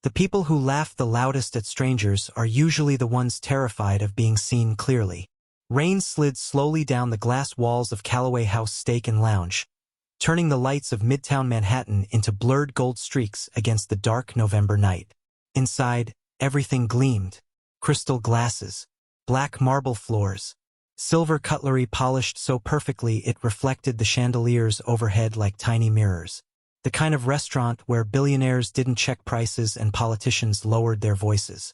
The people who laugh the loudest at strangers are usually the ones terrified of being seen clearly. Rain slid slowly down the glass walls of Callaway House Steak and Lounge, turning the lights of Midtown Manhattan into blurred gold streaks against the dark November night. Inside, everything gleamed. Crystal glasses, black marble floors, silver cutlery polished so perfectly it reflected the chandeliers overhead like tiny mirrors. The kind of restaurant where billionaires didn't check prices and politicians lowered their voices.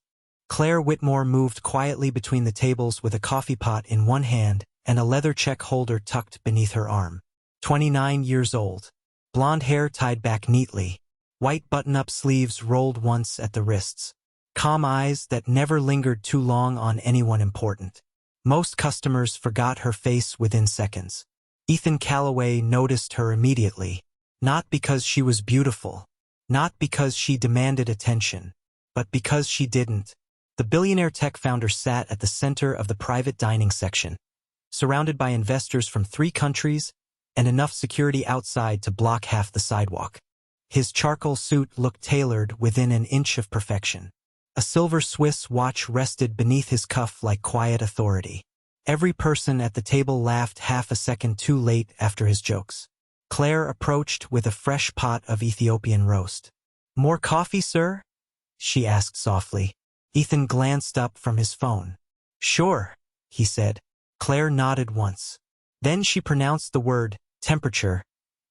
Claire Whitmore moved quietly between the tables with a coffee pot in one hand and a leather check holder tucked beneath her arm. 29 years old. Blonde hair tied back neatly. White button-up sleeves rolled once at the wrists. Calm eyes that never lingered too long on anyone important. Most customers forgot her face within seconds. Ethan Callaway noticed her immediately. Not because she was beautiful. Not because she demanded attention. But because she didn't. The billionaire tech founder sat at the center of the private dining section, surrounded by investors from 3 countries and enough security outside to block half the sidewalk. His charcoal suit looked tailored within an inch of perfection. A silver Swiss watch rested beneath his cuff like quiet authority. Every person at the table laughed half a second too late after his jokes. Claire approached with a fresh pot of Ethiopian roast. "More coffee, sir?" she asked softly. Ethan glanced up from his phone. "Sure," he said. Claire nodded once. Then she pronounced the word, temperature,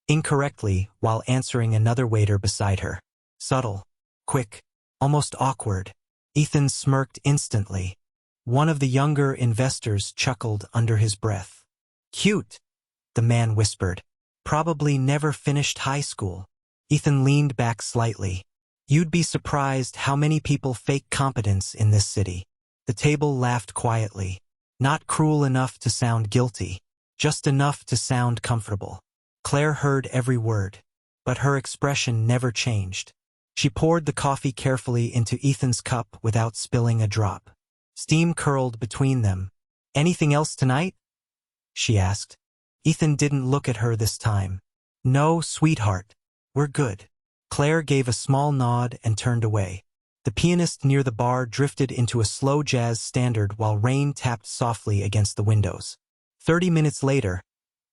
incorrectly while answering another waiter beside her. Subtle, quick, almost awkward. Ethan smirked instantly. One of the younger investors chuckled under his breath. "Cute," the man whispered. "Probably never finished high school." Ethan leaned back slightly. "You'd be surprised how many people fake competence in this city." The table laughed quietly. Not cruel enough to sound guilty, just enough to sound comfortable. Claire heard every word, but her expression never changed. She poured the coffee carefully into Ethan's cup without spilling a drop. Steam curled between them. "Anything else tonight?" she asked. Ethan didn't look at her this time. "No, sweetheart. We're good." Claire gave a small nod and turned away. The pianist near the bar drifted into a slow jazz standard while rain tapped softly against the windows. 30 minutes later,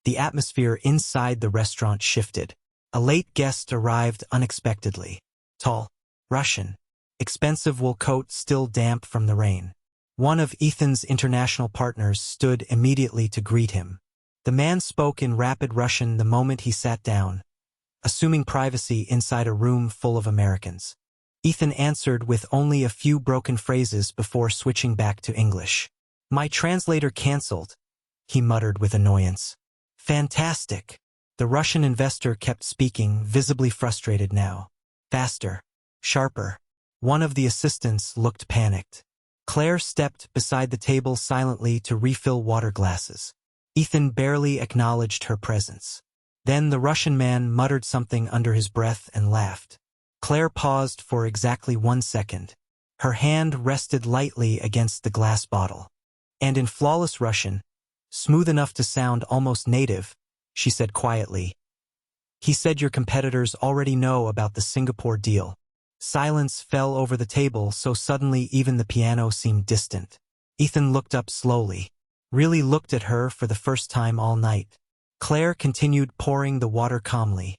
the atmosphere inside the restaurant shifted. A late guest arrived unexpectedly. Tall, Russian, expensive wool coat still damp from the rain. One of Ethan's international partners stood immediately to greet him. The man spoke in rapid Russian the moment he sat down, assuming privacy inside a room full of Americans. Ethan answered with only a few broken phrases before switching back to English. "My translator canceled," he muttered with annoyance. "Fantastic." The Russian investor kept speaking, visibly frustrated now. "Faster. Sharper." One of the assistants looked panicked. Claire stepped beside the table silently to refill water glasses. Ethan barely acknowledged her presence. Then the Russian man muttered something under his breath and laughed. Claire paused for exactly 1 second. Her hand rested lightly against the glass bottle. And in flawless Russian, smooth enough to sound almost native, she said quietly, "He said your competitors already know about the Singapore deal." Silence fell over the table so suddenly even the piano seemed distant. Ethan looked up slowly, really looked at her for the first time all night. Claire continued pouring the water calmly,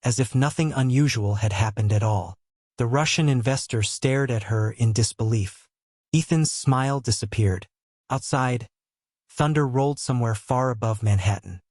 as if nothing unusual had happened at all. The Russian investor stared at her in disbelief. Ethan's smile disappeared. Outside, thunder rolled somewhere far above Manhattan.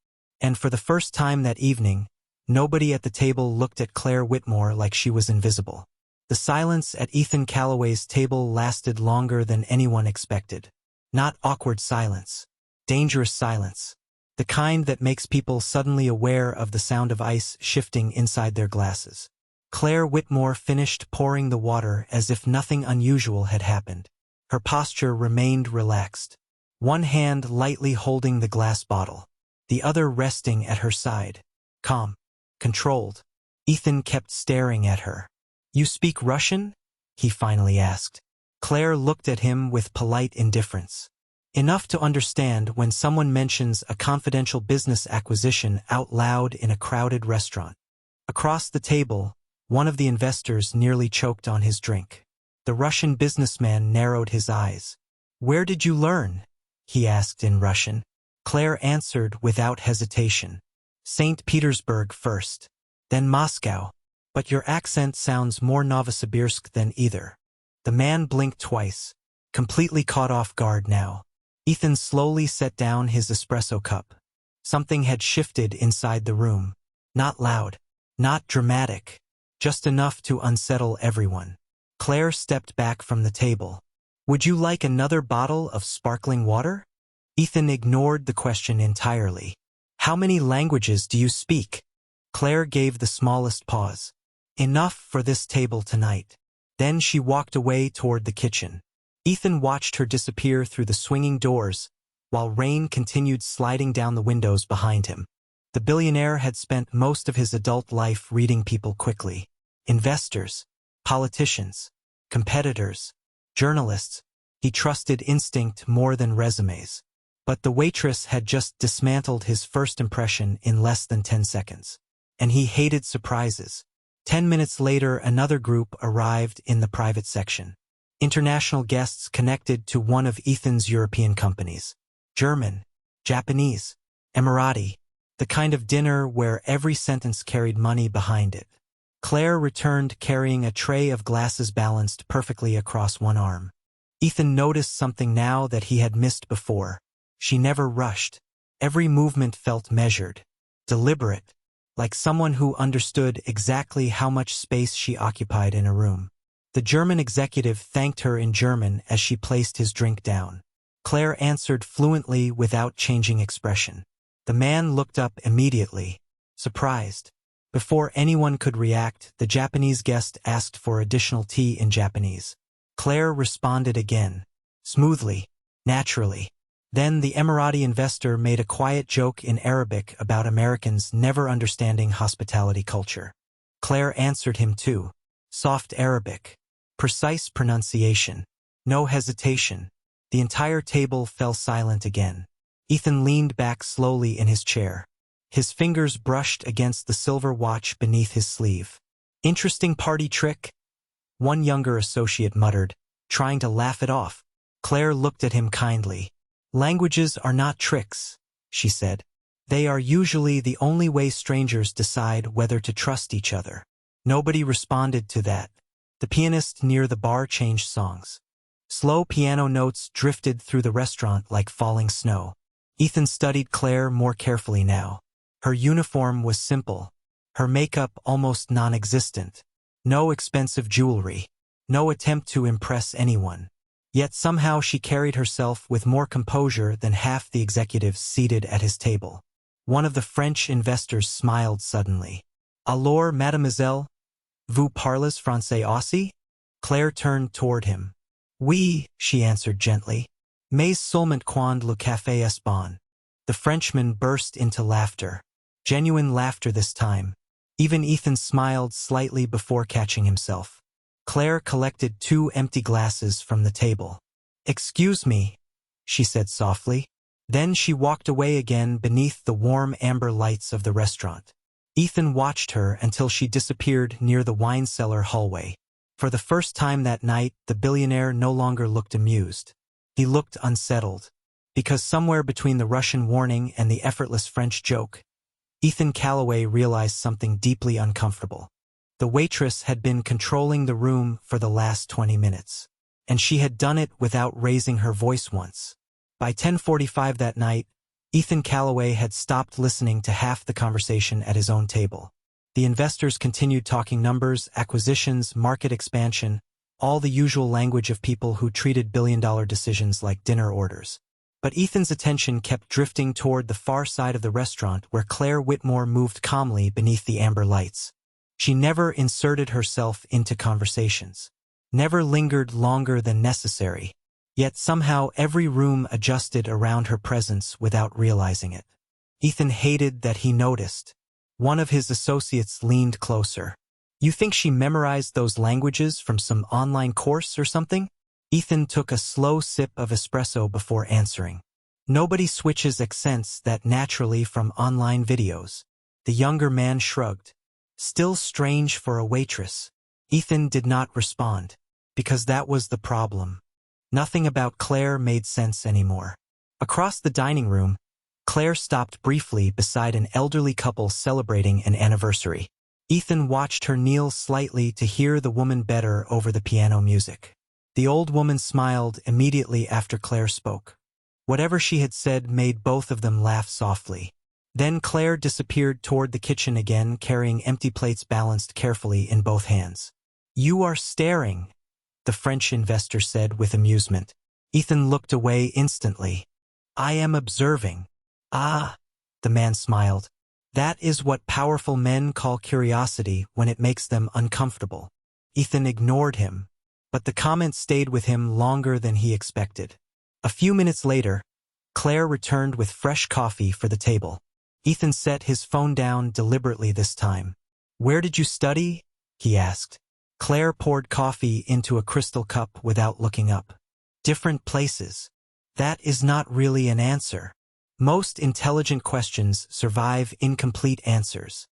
And for the first time that evening, nobody at the table looked at Claire Whitmore like she was invisible. The silence at Ethan Callaway's table lasted longer than anyone expected. Not awkward silence. Dangerous silence. The kind that makes people suddenly aware of the sound of ice shifting inside their glasses. Claire Whitmore finished pouring the water as if nothing unusual had happened. Her posture remained relaxed. One hand lightly holding the glass bottle, the other resting at her side. Calm. Controlled. Ethan kept staring at her. "You speak Russian?" he finally asked. Claire looked at him with polite indifference. Enough to understand when someone mentions a confidential business acquisition out loud in a crowded restaurant. Across the table, One of the investors nearly choked on his drink. The Russian businessman narrowed his eyes. "Where did you learn?" he asked in Russian. Claire answered without hesitation. "St. Petersburg first, then Moscow. But your accent sounds more Novosibirsk than either." The man blinked twice, completely caught off guard now. Ethan slowly set down his espresso cup. Something had shifted inside the room. Not loud, not dramatic, just enough to unsettle everyone. Claire stepped back from the table. "Would you like another bottle of sparkling water?" Ethan ignored the question entirely. "How many languages do you speak?" Claire gave the smallest pause. "Enough for this table tonight." Then she walked away toward the kitchen. Ethan watched her disappear through the swinging doors, while rain continued sliding down the windows behind him. The billionaire had spent most of his adult life reading people quickly. Investors, politicians, competitors, journalists. He trusted instinct more than resumes. But the waitress had just dismantled his first impression in less than 10 seconds. And he hated surprises. 10 minutes later, another group arrived in the private section. International guests connected to one of Ethan's European companies. German, Japanese, Emirati. The kind of dinner where every sentence carried money behind it. Claire returned carrying a tray of glasses balanced perfectly across one arm. Ethan noticed something now that he had missed before. She never rushed. Every movement felt measured, deliberate, like someone who understood exactly how much space she occupied in a room. The German executive thanked her in German as she placed his drink down. Claire answered fluently without changing expression. The man looked up immediately, surprised. Before anyone could react, the Japanese guest asked for additional tea in Japanese. Claire responded again, smoothly, naturally. Then the Emirati investor made a quiet joke in Arabic about Americans never understanding hospitality culture. Claire answered him too. Soft Arabic. Precise pronunciation. No hesitation. The entire table fell silent again. Ethan leaned back slowly in his chair. His fingers brushed against the silver watch beneath his sleeve. "Interesting party trick?" One younger associate muttered, trying to laugh it off. Claire looked at him kindly. "Languages are not tricks," she said. "They are usually the only way strangers decide whether to trust each other." Nobody responded to that. The pianist near the bar changed songs. Slow piano notes drifted through the restaurant like falling snow. Ethan studied Claire more carefully now. Her uniform was simple, her makeup almost non-existent. No expensive jewelry, no attempt to impress anyone. Yet somehow she carried herself with more composure than half the executives seated at his table. One of the French investors smiled suddenly. "Alors, mademoiselle, vous parlez français aussi?" Claire turned toward him. "Oui," she answered gently. "Mais seulement quand le café est bon." The Frenchman burst into laughter. Genuine laughter this time. Even Ethan smiled slightly before catching himself. Claire collected 2 empty glasses from the table. "Excuse me," she said softly. Then she walked away again beneath the warm amber lights of the restaurant. Ethan watched her until she disappeared near the wine cellar hallway. For the first time that night, the billionaire no longer looked amused. He looked unsettled. Because somewhere between the Russian warning and the effortless French joke, Ethan Calloway realized something deeply uncomfortable. The waitress had been controlling the room for the last 20 minutes. And she had done it without raising her voice once. By 10:45 that night, Ethan Calloway had stopped listening to half the conversation at his own table. The investors continued talking numbers, acquisitions, market expansion, all the usual language of people who treated billion-dollar decisions like dinner orders. But Ethan's attention kept drifting toward the far side of the restaurant where Claire Whitmore moved calmly beneath the amber lights. She never inserted herself into conversations, never lingered longer than necessary, yet somehow every room adjusted around her presence without realizing it. Ethan hated that he noticed. One of his associates leaned closer. "You think she memorized those languages from some online course or something?" Ethan took a slow sip of espresso before answering. "Nobody switches accents that naturally from online videos." The younger man shrugged. Still strange for a waitress. Ethan did not respond, because that was the problem. Nothing about Claire made sense anymore. Across the dining room, Claire stopped briefly beside an elderly couple celebrating an anniversary. Ethan watched her kneel slightly to hear the woman better over the piano music. The old woman smiled immediately after Claire spoke. Whatever she had said made both of them laugh softly. Then Claire disappeared toward the kitchen again, carrying empty plates balanced carefully in both hands. "You are staring," the French investor said with amusement. Ethan looked away instantly. "I am observing." "Ah," the man smiled. "That is what powerful men call curiosity when it makes them uncomfortable." Ethan ignored him, but the comment stayed with him longer than he expected. A few minutes later, Claire returned with fresh coffee for the table. Ethan set his phone down deliberately this time. "Where did you study?" he asked. Claire poured coffee into a crystal cup without looking up. "Different places." "That is not really an answer. Most intelligent questions survive incomplete answers."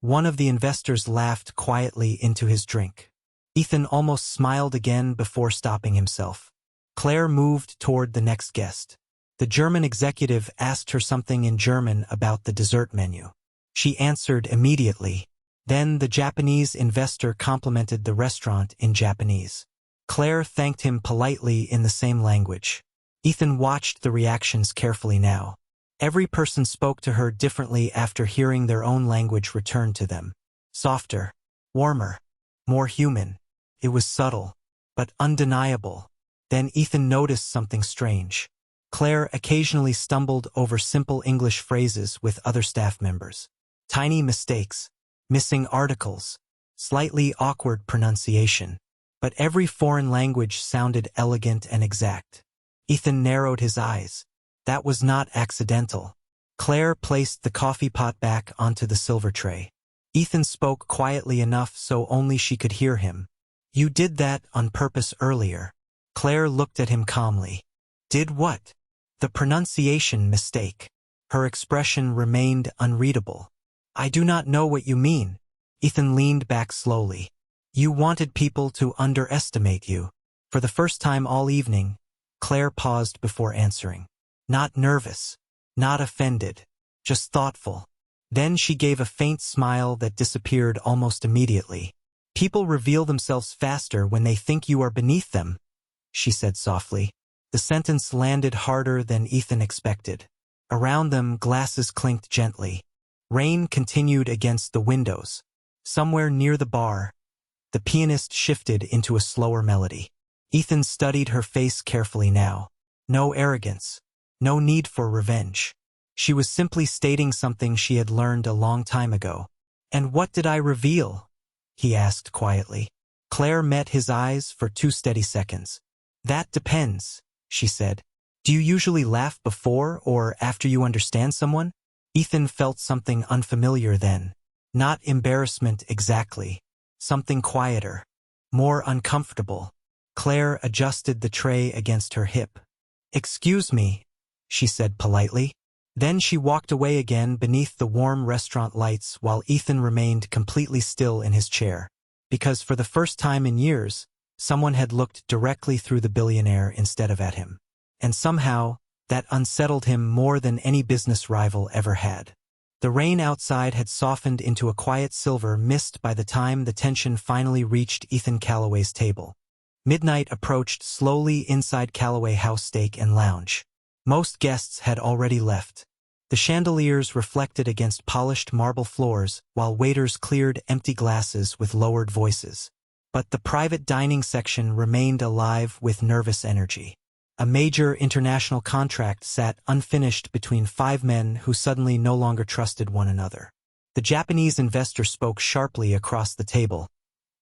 One of the investors laughed quietly into his drink. Ethan almost smiled again before stopping himself. Claire moved toward the next guest. The German executive asked her something in German about the dessert menu. She answered immediately. Then the Japanese investor complimented the restaurant in Japanese. Claire thanked him politely in the same language. Ethan watched the reactions carefully now. Every person spoke to her differently after hearing their own language return to them. Softer, warmer, more human. It was subtle, but undeniable. Then Ethan noticed something strange. Claire occasionally stumbled over simple English phrases with other staff members. Tiny mistakes, missing articles, slightly awkward pronunciation. But every foreign language sounded elegant and exact. Ethan narrowed his eyes. That was not accidental. Claire placed the coffee pot back onto the silver tray. Ethan spoke quietly enough so only she could hear him. "You did that on purpose earlier." Claire looked at him calmly. "Did what?" "The pronunciation mistake." Her expression remained unreadable. "I do not know what you mean." Ethan leaned back slowly. "You wanted people to underestimate you." For the first time all evening, Claire paused before answering. Not nervous, not offended, just thoughtful. Then she gave a faint smile that disappeared almost immediately. "People reveal themselves faster when they think you are beneath them," she said softly. The sentence landed harder than Ethan expected. Around them, glasses clinked gently. Rain continued against the windows. Somewhere near the bar, the pianist shifted into a slower melody. Ethan studied her face carefully now. No arrogance, no need for revenge. She was simply stating something she had learned a long time ago. "And what did I reveal?" he asked quietly. Claire met his eyes for 2 steady seconds. "That depends," she said. "Do you usually laugh before or after you understand someone?" Ethan felt something unfamiliar then. Not embarrassment exactly. Something quieter. More uncomfortable. Claire adjusted the tray against her hip. "Excuse me," she said politely. Then she walked away again beneath the warm restaurant lights while Ethan remained completely still in his chair. Because for the first time in years, someone had looked directly through the billionaire instead of at him. And somehow, that unsettled him more than any business rival ever had. The rain outside had softened into a quiet silver mist by the time the tension finally reached Ethan Calloway's table. Midnight approached slowly inside Calloway House Steak and Lounge. Most guests had already left. The chandeliers reflected against polished marble floors while waiters cleared empty glasses with lowered voices. But the private dining section remained alive with nervous energy. A major international contract sat unfinished between 5 men who suddenly no longer trusted one another. The Japanese investor spoke sharply across the table,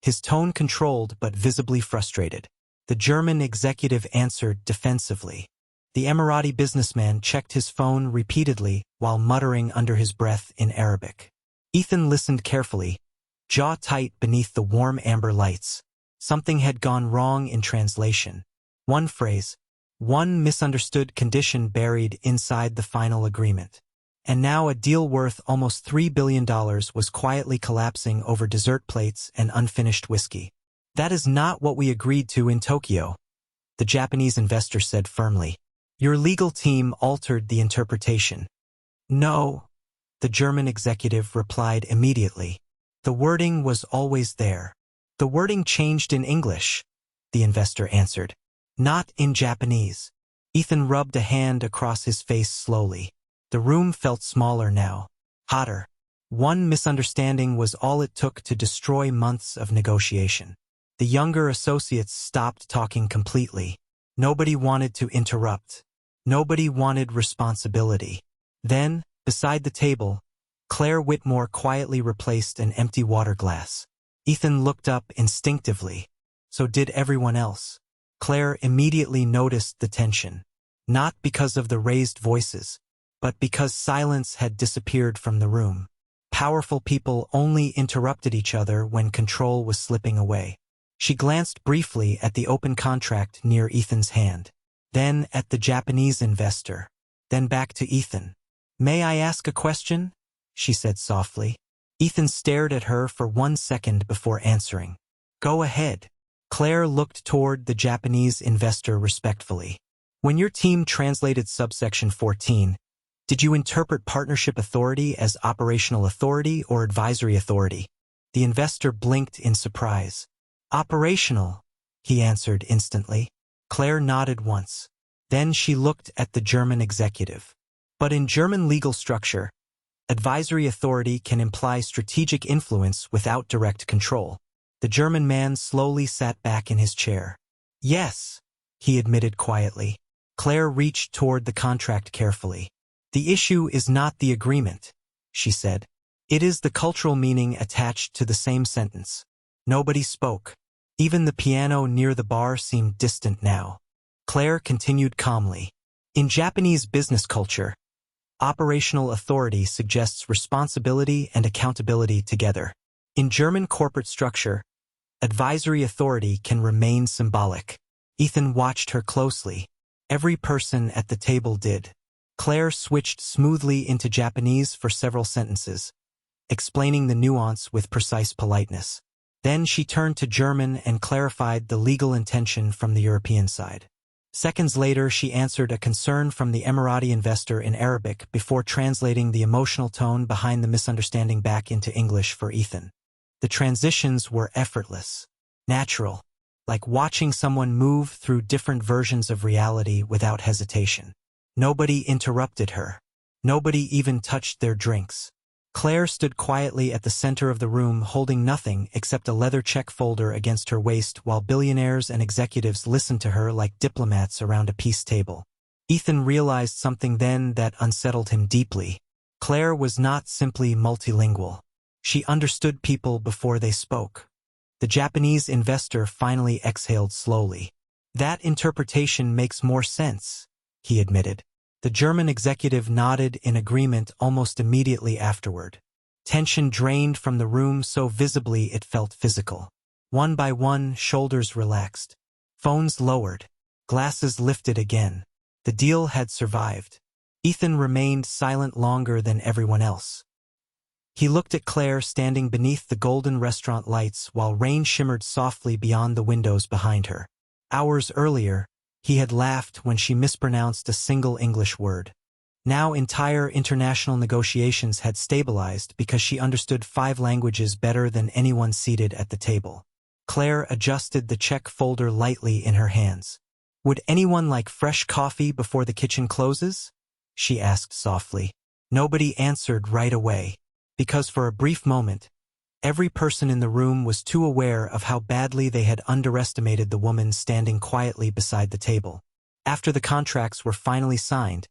his tone controlled but visibly frustrated. The German executive answered defensively. The Emirati businessman checked his phone repeatedly while muttering under his breath in Arabic. Ethan listened carefully, jaw tight beneath the warm amber lights. Something had gone wrong in translation. One phrase, one misunderstood condition buried inside the final agreement. And now a deal worth almost $3 billion was quietly collapsing over dessert plates and unfinished whiskey. That is not what we agreed to in Tokyo, the Japanese investor said firmly. Your legal team altered the interpretation. No, the German executive replied immediately. The wording was always there. The wording changed in English, the investor answered. Not in Japanese. Ethan rubbed a hand across his face slowly. The room felt smaller now, hotter. One misunderstanding was all it took to destroy months of negotiation. The younger associates stopped talking completely. Nobody wanted to interrupt. Nobody wanted responsibility. Then, beside the table, Claire Whitmore quietly replaced an empty water glass. Ethan looked up instinctively. So did everyone else. Claire immediately noticed the tension. Not because of the raised voices, but because silence had disappeared from the room. Powerful people only interrupted each other when control was slipping away. She glanced briefly at the open contract near Ethan's hand, then at the Japanese investor, then back to Ethan. May I ask a question? She said softly. Ethan stared at her for 1 second before answering. Go ahead. Claire looked toward the Japanese investor respectfully. When your team translated subsection 14, did you interpret partnership authority as operational authority or advisory authority? The investor blinked in surprise. Operational, he answered instantly. Claire nodded once. Then she looked at the German executive. But in German legal structure, advisory authority can imply strategic influence without direct control. The German man slowly sat back in his chair. Yes, he admitted quietly. Claire reached toward the contract carefully. The issue is not the agreement, she said. It is the cultural meaning attached to the same sentence. Nobody spoke. Even the piano near the bar seemed distant now. Claire continued calmly. In Japanese business culture, operational authority suggests responsibility and accountability together. In German corporate structure, advisory authority can remain symbolic. Ethan watched her closely. Every person at the table did. Claire switched smoothly into Japanese for several sentences, explaining the nuance with precise politeness. Then she turned to German and clarified the legal intention from the European side. Seconds later, she answered a concern from the Emirati investor in Arabic before translating the emotional tone behind the misunderstanding back into English for Ethan. The transitions were effortless, natural, like watching someone move through different versions of reality without hesitation. Nobody interrupted her. Nobody even touched their drinks. Claire stood quietly at the center of the room holding nothing except a leather check folder against her waist while billionaires and executives listened to her like diplomats around a peace table. Ethan realized something then that unsettled him deeply. Claire was not simply multilingual. She understood people before they spoke. The Japanese investor finally exhaled slowly. That interpretation makes more sense, he admitted. The German executive nodded in agreement almost immediately afterward. Tension drained from the room so visibly it felt physical. One by one, shoulders relaxed. Phones lowered. Glasses lifted again. The deal had survived. Ethan remained silent longer than everyone else. He looked at Claire standing beneath the golden restaurant lights while rain shimmered softly beyond the windows behind her. Hours earlier, he had laughed when she mispronounced a single English word. Now entire international negotiations had stabilized because she understood 5 languages better than anyone seated at the table. Claire adjusted the check folder lightly in her hands. Would anyone like fresh coffee before the kitchen closes? She asked softly. Nobody answered right away, because for a brief moment, every person in the room was too aware of how badly they had underestimated the woman standing quietly beside the table. After the contracts were finally signed,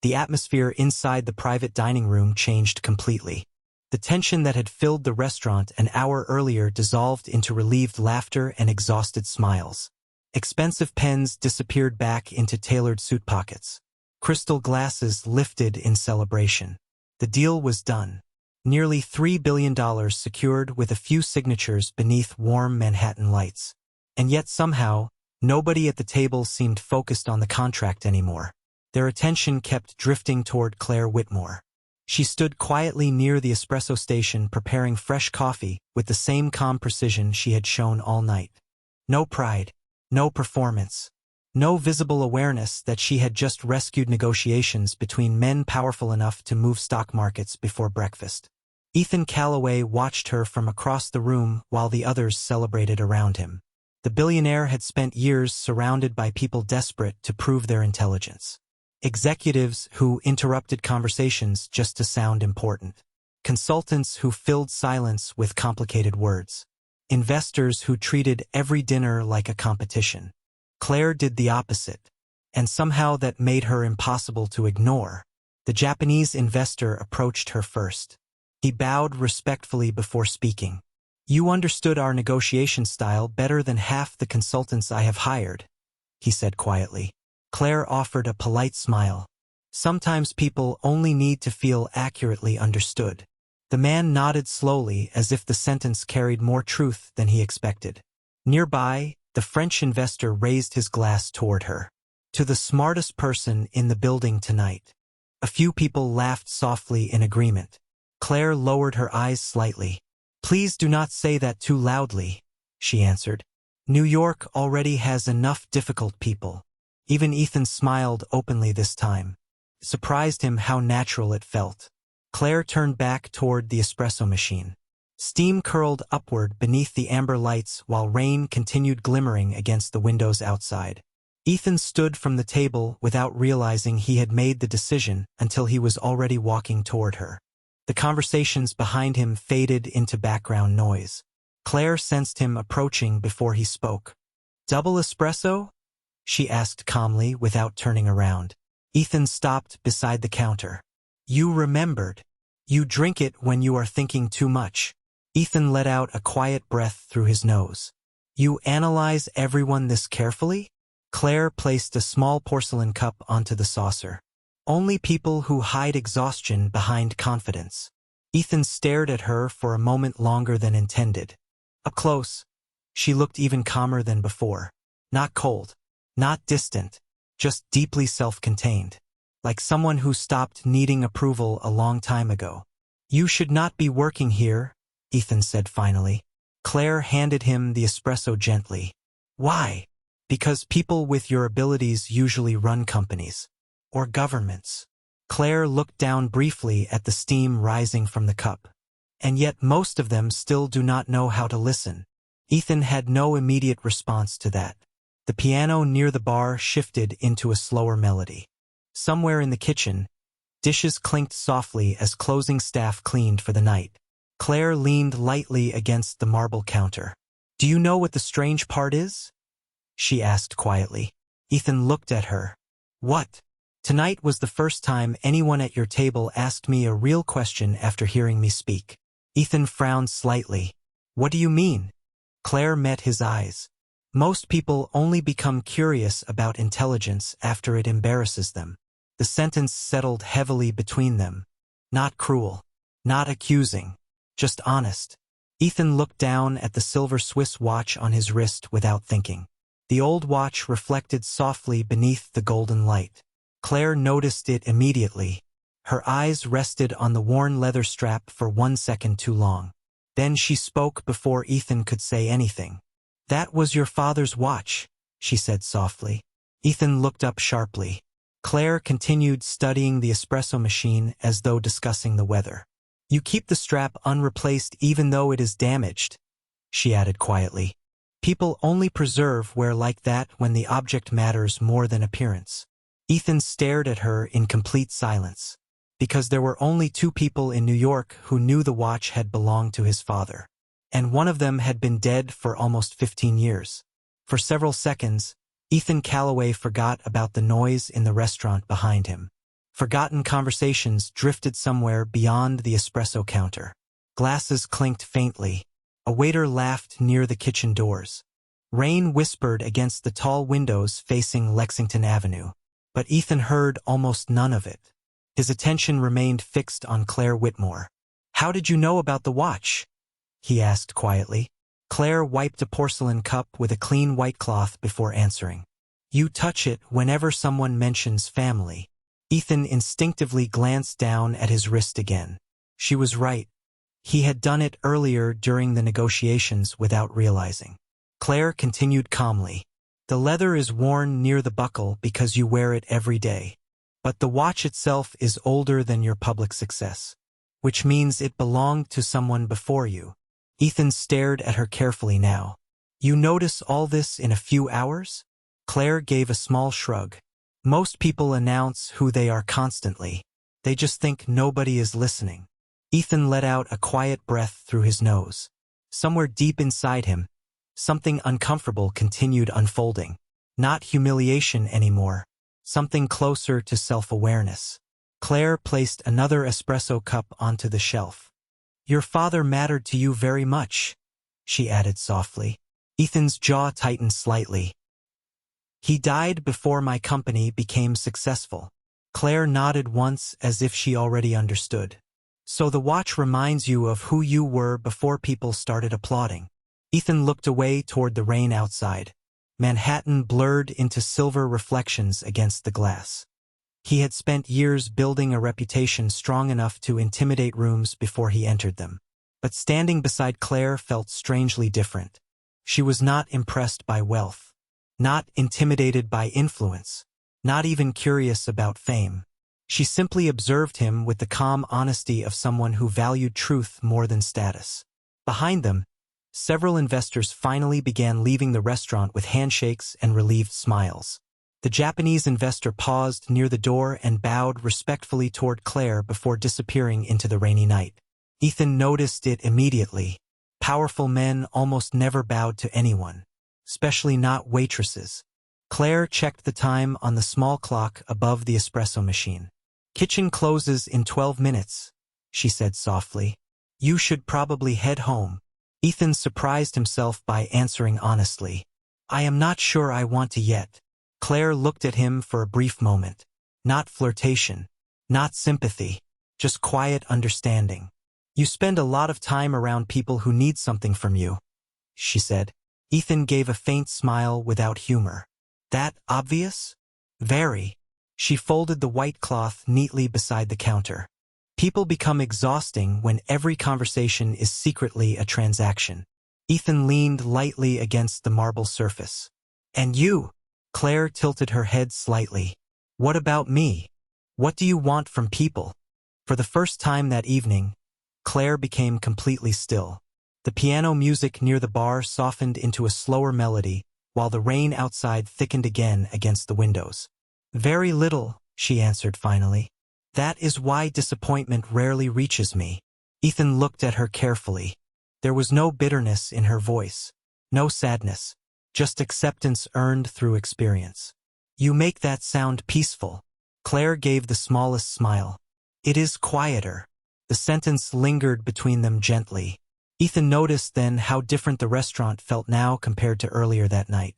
the atmosphere inside the private dining room changed completely. The tension that had filled the restaurant an hour earlier dissolved into relieved laughter and exhausted smiles. Expensive pens disappeared back into tailored suit pockets. Crystal glasses lifted in celebration. The deal was done. Nearly $3 billion secured with a few signatures beneath warm Manhattan lights. And yet somehow, nobody at the table seemed focused on the contract anymore. Their attention kept drifting toward Claire Whitmore. She stood quietly near the espresso station preparing fresh coffee with the same calm precision she had shown all night. No pride, no performance, no visible awareness that she had just rescued negotiations between men powerful enough to move stock markets before breakfast. Ethan Calloway watched her from across the room while the others celebrated around him. The billionaire had spent years surrounded by people desperate to prove their intelligence. Executives who interrupted conversations just to sound important. Consultants who filled silence with complicated words. Investors who treated every dinner like a competition. Claire did the opposite, and somehow that made her impossible to ignore. The Japanese investor approached her first. He bowed respectfully before speaking. "You understood our negotiation style better than half the consultants I have hired," he said quietly. Claire offered a polite smile. Sometimes people only need to feel accurately understood. The man nodded slowly as if the sentence carried more truth than he expected. Nearby, the French investor raised his glass toward her. "To the smartest person in the building tonight." A few people laughed softly in agreement. Claire lowered her eyes slightly. "Please do not say that too loudly," she answered. "New York already has enough difficult people." Even Ethan smiled openly this time. It surprised him how natural it felt. Claire turned back toward the espresso machine. Steam curled upward beneath the amber lights while rain continued glimmering against the windows outside. Ethan stood from the table without realizing he had made the decision until he was already walking toward her. The conversations behind him faded into background noise. Claire sensed him approaching before he spoke. "Double espresso?" she asked calmly without turning around. Ethan stopped beside the counter. "You remembered. You drink it when you are thinking too much." Ethan let out a quiet breath through his nose. "You analyze everyone this carefully?" Claire placed a small porcelain cup onto the saucer. "Only people who hide exhaustion behind confidence." Ethan stared at her for a moment longer than intended. Up close, she looked even calmer than before. Not cold. Not distant, just deeply self-contained, like someone who stopped needing approval a long time ago. "You should not be working here," Ethan said finally. Claire handed him the espresso gently. "Why?" "Because people with your abilities usually run companies. Or governments." Claire looked down briefly at the steam rising from the cup. "And yet most of them still do not know how to listen." Ethan had no immediate response to that. The piano near the bar shifted into a slower melody. Somewhere in the kitchen, dishes clinked softly as closing staff cleaned for the night. Claire leaned lightly against the marble counter. "Do you know what the strange part is?" she asked quietly. Ethan looked at her. "What?" "Tonight was the first time anyone at your table asked me a real question after hearing me speak." Ethan frowned slightly. "What do you mean?" Claire met his eyes. "Most people only become curious about intelligence after it embarrasses them." The sentence settled heavily between them. Not cruel. Not accusing. Just honest. Ethan looked down at the silver Swiss watch on his wrist without thinking. The old watch reflected softly beneath the golden light. Claire noticed it immediately. Her eyes rested on the worn leather strap for 1 second too long. Then she spoke before Ethan could say anything. "That was your father's watch," she said softly. Ethan looked up sharply. Claire continued studying the espresso machine as though discussing the weather. "You keep the strap unreplaced even though it is damaged," she added quietly. "People only preserve wear like that when the object matters more than appearance." Ethan stared at her in complete silence. Because there were only 2 people in New York who knew the watch had belonged to his father. And one of them had been dead for almost 15 years. For several seconds, Ethan Calloway forgot about the noise in the restaurant behind him. Forgotten conversations drifted somewhere beyond the espresso counter. Glasses clinked faintly. A waiter laughed near the kitchen doors. Rain whispered against the tall windows facing Lexington Avenue. But Ethan heard almost none of it. His attention remained fixed on Claire Whitmore. "How did you know about the watch?" he asked quietly. Claire wiped a porcelain cup with a clean white cloth before answering. "You touch it whenever someone mentions family." Ethan instinctively glanced down at his wrist again. She was right. He had done it earlier during the negotiations without realizing. Claire continued calmly. The leather is worn near the buckle because you wear it every day. But the watch itself is older than your public success, which means it belonged to someone before you. Ethan stared at her carefully now. You notice all this in a few hours? Claire gave a small shrug. Most people announce who they are constantly. They just think nobody is listening. Ethan let out a quiet breath through his nose. Somewhere deep inside him, something uncomfortable continued unfolding. Not humiliation anymore. Something closer to self-awareness. Claire placed another espresso cup onto the shelf. Your father mattered to you very much, she added softly. Ethan's jaw tightened slightly. He died before my company became successful. Claire nodded once as if she already understood. So the watch reminds you of who you were before people started applauding. Ethan looked away toward the rain outside. Manhattan blurred into silver reflections against the glass. He had spent years building a reputation strong enough to intimidate rooms before he entered them. But standing beside Claire felt strangely different. She was not impressed by wealth. Not intimidated by influence. Not even curious about fame. She simply observed him with the calm honesty of someone who valued truth more than status. Behind them, several investors finally began leaving the restaurant with handshakes and relieved smiles. The Japanese investor paused near the door and bowed respectfully toward Claire before disappearing into the rainy night. Ethan noticed it immediately. Powerful men almost never bowed to anyone, especially not waitresses. Claire checked the time on the small clock above the espresso machine. Kitchen closes in 12 minutes, she said softly. You should probably head home. Ethan surprised himself by answering honestly. I am not sure I want to yet. Claire looked at him for a brief moment. Not flirtation. Not sympathy. Just quiet understanding. You spend a lot of time around people who need something from you, she said. Ethan gave a faint smile without humor. That obvious? Very. She folded the white cloth neatly beside the counter. People become exhausting when every conversation is secretly a transaction. Ethan leaned lightly against the marble surface. And you? Claire tilted her head slightly. What about me? What do you want from people? For the first time that evening, Claire became completely still. The piano music near the bar softened into a slower melody, while the rain outside thickened again against the windows. Very little, she answered finally. That is why disappointment rarely reaches me. Ethan looked at her carefully. There was no bitterness in her voice. No sadness. Just acceptance earned through experience. You make that sound peaceful. Claire gave the smallest smile. It is quieter. The sentence lingered between them gently. Ethan noticed then how different the restaurant felt now compared to earlier that night.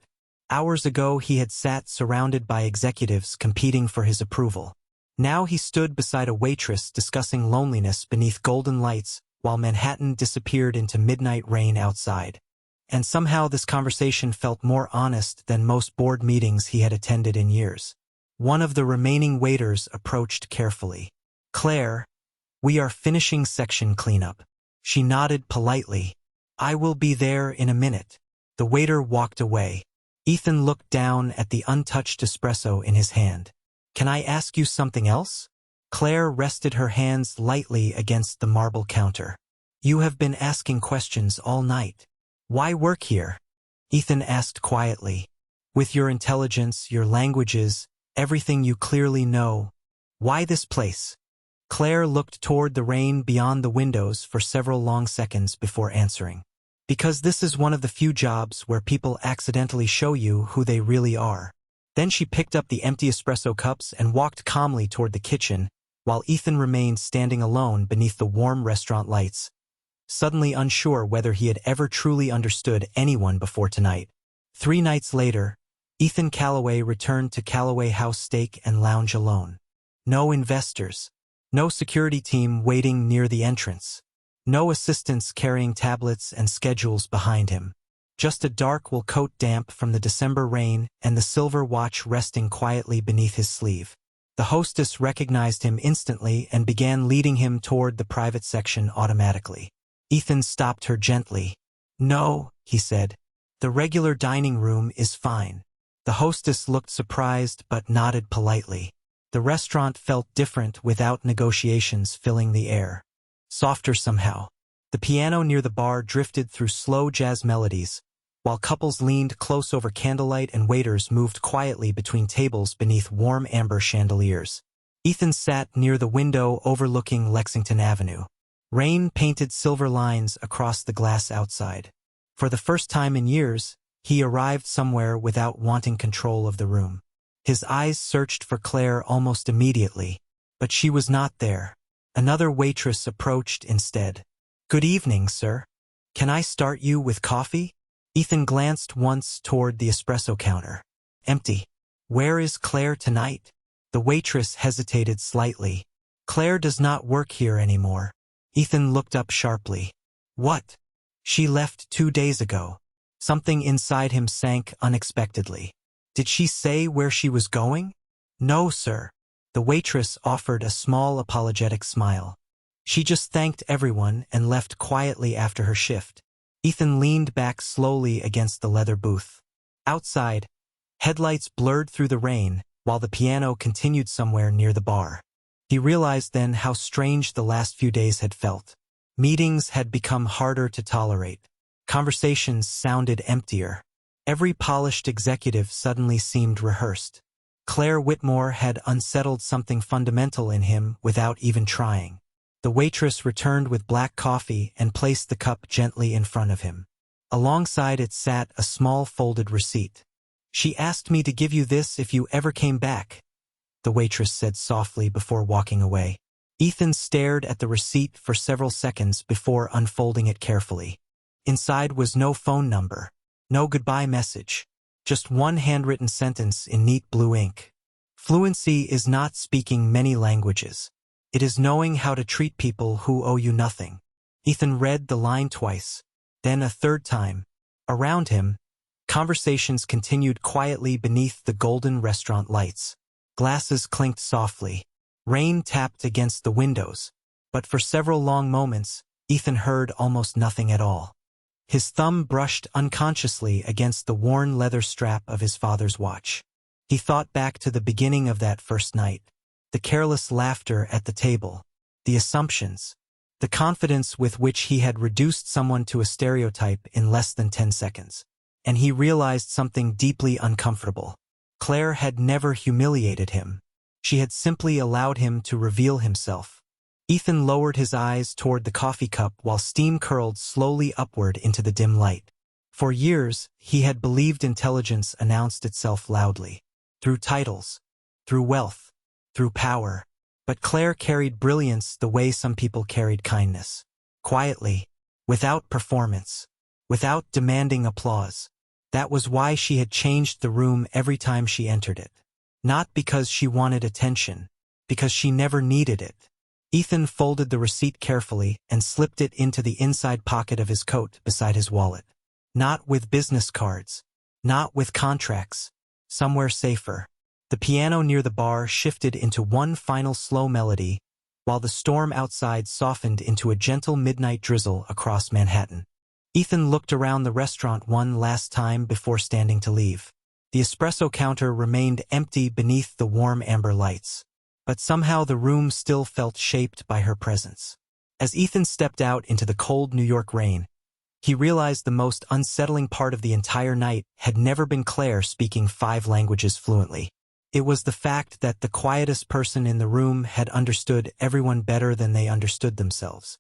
Hours ago he had sat surrounded by executives competing for his approval. Now he stood beside a waitress discussing loneliness beneath golden lights while Manhattan disappeared into midnight rain outside. And somehow this conversation felt more honest than most board meetings he had attended in years. One of the remaining waiters approached carefully. Claire, we are finishing section cleanup. She nodded politely. I will be there in a minute. The waiter walked away. Ethan looked down at the untouched espresso in his hand. Can I ask you something else? Claire rested her hands lightly against the marble counter. You have been asking questions all night. Why work here? Ethan asked quietly. With your intelligence, your languages, everything you clearly know, why this place? Claire looked toward the rain beyond the windows for several long seconds before answering. Because this is one of the few jobs where people accidentally show you who they really are. Then she picked up the empty espresso cups and walked calmly toward the kitchen, while Ethan remained standing alone beneath the warm restaurant lights, suddenly unsure whether he had ever truly understood anyone before tonight. 3 nights later, Ethan Calloway returned to Calloway House Steak and Lounge alone. No investors. No security team waiting near the entrance. No assistants carrying tablets and schedules behind him. Just a dark wool coat damp from the December rain and the silver watch resting quietly beneath his sleeve. The hostess recognized him instantly and began leading him toward the private section automatically. Ethan stopped her gently. "No," he said. "The regular dining room is fine." The hostess looked surprised but nodded politely. The restaurant felt different without negotiations filling the air. Softer somehow. The piano near the bar drifted through slow jazz melodies, while couples leaned close over candlelight and waiters moved quietly between tables beneath warm amber chandeliers. Ethan sat near the window overlooking Lexington Avenue. Rain painted silver lines across the glass outside. For the first time in years, he arrived somewhere without wanting control of the room. His eyes searched for Claire almost immediately, but she was not there. Another waitress approached instead. "Good evening, sir. Can I start you with coffee?" Ethan glanced once toward the espresso counter. Empty. "Where is Claire tonight?" The waitress hesitated slightly. "Claire does not work here anymore." Ethan looked up sharply. "What? She left 2 days ago." Something inside him sank unexpectedly. "Did she say where she was going?" "No, sir." The waitress offered a small apologetic smile. "She just thanked everyone and left quietly after her shift." Ethan leaned back slowly against the leather booth. Outside, headlights blurred through the rain, while the piano continued somewhere near the bar. He realized then how strange the last few days had felt. Meetings had become harder to tolerate. Conversations sounded emptier. Every polished executive suddenly seemed rehearsed. Claire Whitmore had unsettled something fundamental in him without even trying. The waitress returned with black coffee and placed the cup gently in front of him. Alongside it sat a small folded receipt. "She asked me to give you this if you ever came back," the waitress said softly before walking away. Ethan stared at the receipt for several seconds before unfolding it carefully. Inside was no phone number, no goodbye message, just one handwritten sentence in neat blue ink. "Fluency is not speaking many languages. It is knowing how to treat people who owe you nothing." Ethan read the line twice, then a third time. Around him, conversations continued quietly beneath the golden restaurant lights. Glasses clinked softly. Rain tapped against the windows, but for several long moments, Ethan heard almost nothing at all. His thumb brushed unconsciously against the worn leather strap of his father's watch. He thought back to the beginning of that first night. The careless laughter at the table, the assumptions, the confidence with which he had reduced someone to a stereotype in less than 10 seconds. And he realized something deeply uncomfortable. Claire had never humiliated him. She had simply allowed him to reveal himself. Ethan lowered his eyes toward the coffee cup while steam curled slowly upward into the dim light. For years, he had believed intelligence announced itself loudly. Through titles, through wealth, through power. But Claire carried brilliance the way some people carried kindness. Quietly, without performance, without demanding applause. That was why she had changed the room every time she entered it. Not because she wanted attention, because she never needed it. Ethan folded the receipt carefully and slipped it into the inside pocket of his coat beside his wallet. Not with business cards. Not with contracts. Somewhere safer. The piano near the bar shifted into one final slow melody, while the storm outside softened into a gentle midnight drizzle across Manhattan. Ethan looked around the restaurant one last time before standing to leave. The espresso counter remained empty beneath the warm amber lights, but somehow the room still felt shaped by her presence. As Ethan stepped out into the cold New York rain, he realized the most unsettling part of the entire night had never been Claire speaking 5 languages fluently. It was the fact that the quietest person in the room had understood everyone better than they understood themselves.